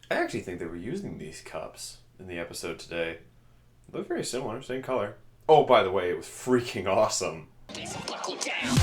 I actually think they were using these cups in the episode today. They look very similar, same color. Oh, by the way, it was freaking awesome. Buckle down.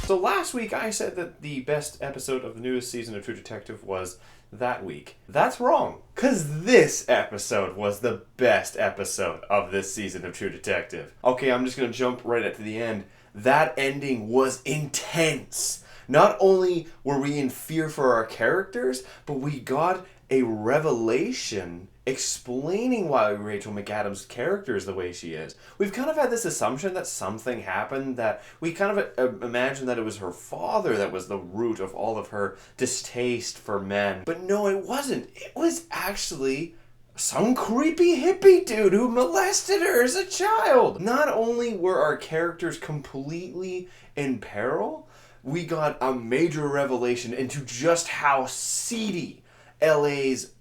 So last week I said that the best episode of the newest season of True Detective was that week. That's wrong, because this episode was the best episode of this season of True Detective. Okay, I'm just going to jump right up to the end. That ending was intense. Not only were we in fear for our characters, but we got a revelation explaining why Rachel McAdams' character is the way she is. We've kind of had this assumption that something happened, that we kind of imagined that it was her father that was the root of all of her distaste for men. But no, it wasn't. It was actually some creepy hippie dude who molested her as a child. Not only were our characters completely in peril, we got a major revelation into just how seedy LA's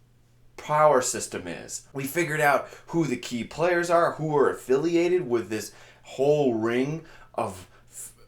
power system is. We figured out who the key players are, who are affiliated with this whole ring of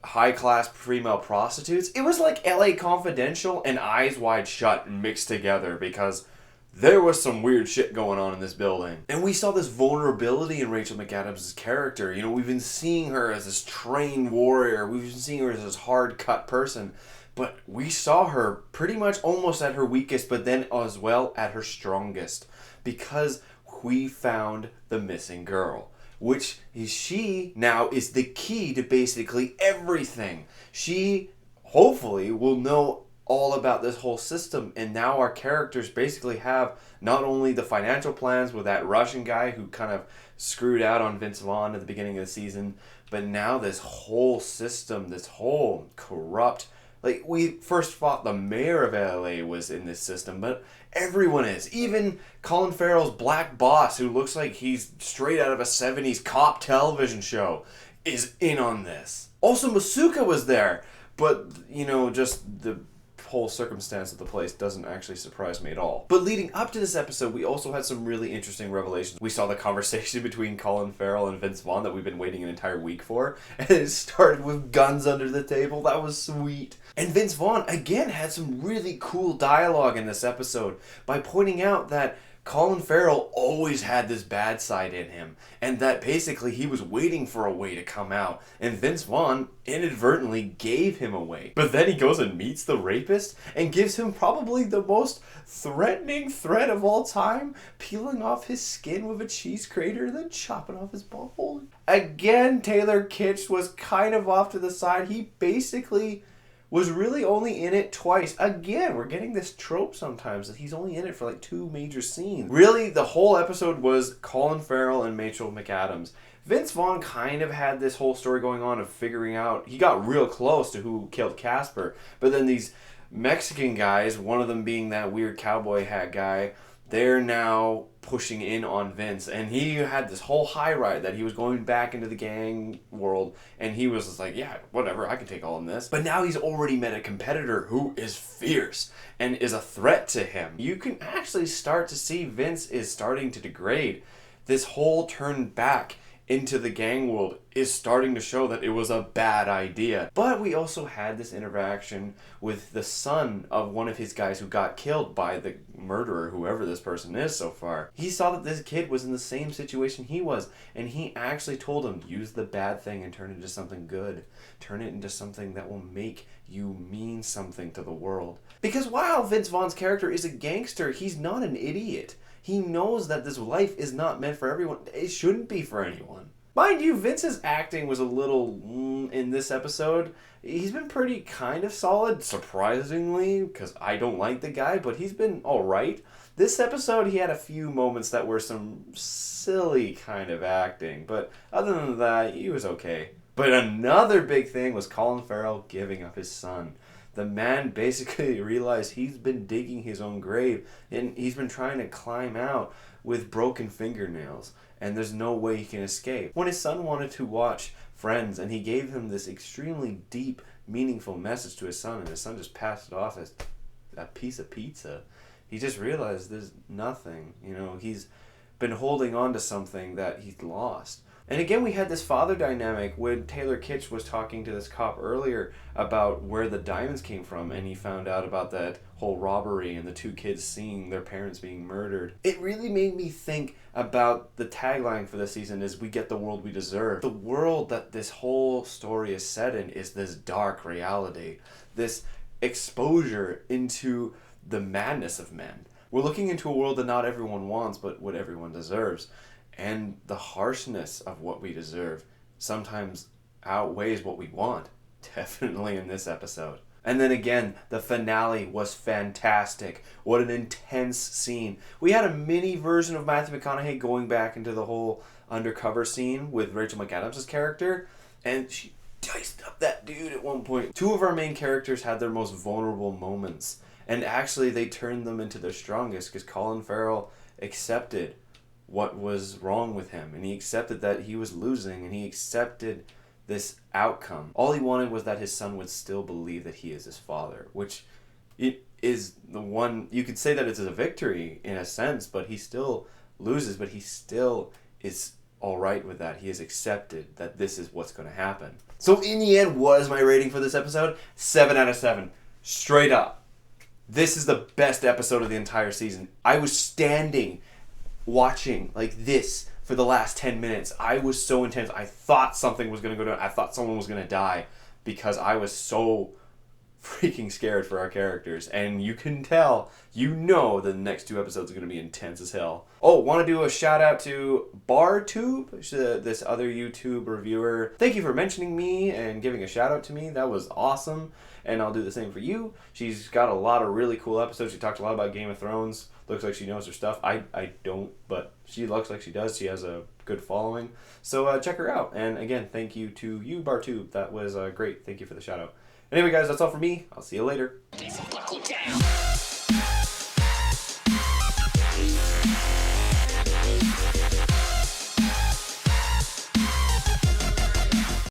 high-class female prostitutes. It was like LA Confidential and Eyes Wide Shut mixed together, because there was some weird shit going on in this building. And we saw this vulnerability in Rachel McAdams' character. You know, we've been seeing her as this trained warrior. We've been seeing her as this hard-cut person. But we saw her pretty much almost at her weakest, but then as well at her strongest. Because we found the missing girl. Which she now is the key to basically everything. She hopefully will know all about this whole system, and now our characters basically have not only the financial plans with that Russian guy who kind of screwed out on Vince Vaughn at the beginning of the season, but now this whole system, this whole corrupt, like, we first thought the mayor of LA was in this system, but everyone is. Even Colin Farrell's black boss, who looks like he's straight out of a 70s cop television show, is in on this. Also, Masuka was there, but, you know, just the whole circumstance of the place doesn't actually surprise me at all. But leading up to this episode, we also had some really interesting revelations. We saw the conversation between Colin Farrell and Vince Vaughn that we've been waiting an entire week for, and it started with guns under the table. That was sweet. And Vince Vaughn, again, had some really cool dialogue in this episode by pointing out that Colin Farrell always had this bad side in him, and that basically he was waiting for a way to come out, and Vince Vaughn inadvertently gave him away. But then he goes and meets the rapist and gives him probably the most threatening threat of all time, peeling off his skin with a cheese grater and then chopping off his butthole. Again, Taylor Kitsch was kind of off to the side. He basically was really only in it twice. Again, we're getting this trope sometimes that he's only in it for like 2 major scenes. Really, the whole episode was Colin Farrell and Rachel McAdams. Vince Vaughn kind of had this whole story going on of figuring out, he got real close to who killed Casper, but then these Mexican guys, one of them being that weird cowboy hat guy, they're now pushing in on Vince, and he had this whole high ride that he was going back into the gang world, and he was just like, yeah, whatever, I can take all of this. But now he's already met a competitor who is fierce and is a threat to him. You can actually start to see Vince is starting to degrade. This whole turn back into the gang world is starting to show that it was a bad idea. But we also had this interaction with the son of one of his guys who got killed by the murderer, whoever this person is so far. He saw that this kid was in the same situation he was, and he actually told him, use the bad thing and turn it into something good. Turn it into something that will make you mean something to the world. Because while Vince Vaughn's character is a gangster, he's not an idiot. He knows that this life is not meant for everyone. It shouldn't be for anyone. Mind you, Vince's acting was a little in this episode. He's been pretty kind of solid, surprisingly, because I don't like the guy, but he's been alright. This episode, he had a few moments that were some silly kind of acting, but other than that, he was okay. But another big thing was Colin Farrell giving up his son. The man basically realized he's been digging his own grave, and he's been trying to climb out with broken fingernails, and there's no way he can escape. When his son wanted to watch Friends, and he gave him this extremely deep, meaningful message to his son, and his son just passed it off as a piece of pizza, he just realized there's nothing. You know, he's been holding on to something that he's lost. And again, we had this father dynamic when Taylor Kitsch was talking to this cop earlier about where the diamonds came from, and he found out about that whole robbery and the two kids seeing their parents being murdered. It really made me think about the tagline for this season is "We get the world we deserve." The world that this whole story is set in is this dark reality, this exposure into the madness of men. We're looking into a world that not everyone wants, but what everyone deserves. And the harshness of what we deserve sometimes outweighs what we want. Definitely in this episode. And then again, the finale was fantastic. What an intense scene. We had a mini version of Matthew McConaughey going back into the whole undercover scene with Rachel McAdams' character. And she diced up that dude at one point. Two of our main characters had their most vulnerable moments. And actually they turned them into their strongest because Colin Farrell accepted what was wrong with him, and he accepted that he was losing, and he accepted this outcome. All he wanted was that his son would still believe that he is his father, which it is the one, you could say that it's a victory in a sense, but he still loses, but he still is all right with that. He has accepted that this is what's going to happen. So in the end, what is my rating for this episode? 7 out of 7. Straight up. This is the best episode of the entire season. I was standing watching like this for the last 10 minutes. I was so intense. I thought something was going to go down. I thought someone was going to die because I was so freaking scared for our characters. And you can tell, you know, the next 2 episodes are going to be intense as hell. Oh, want to do a shout out to BarTube, this other YouTube reviewer. Thank you for mentioning me and giving a shout out to me. That was awesome. And I'll do the same for you. She's got a lot of really cool episodes. She talked a lot about Game of Thrones. Looks like she knows her stuff. I don't, but she looks like she does. She has a good following. So check her out. And again, thank you to you, BarTube. That was great. Thank you for the shout out. Anyway, guys, that's all for me. I'll see you later.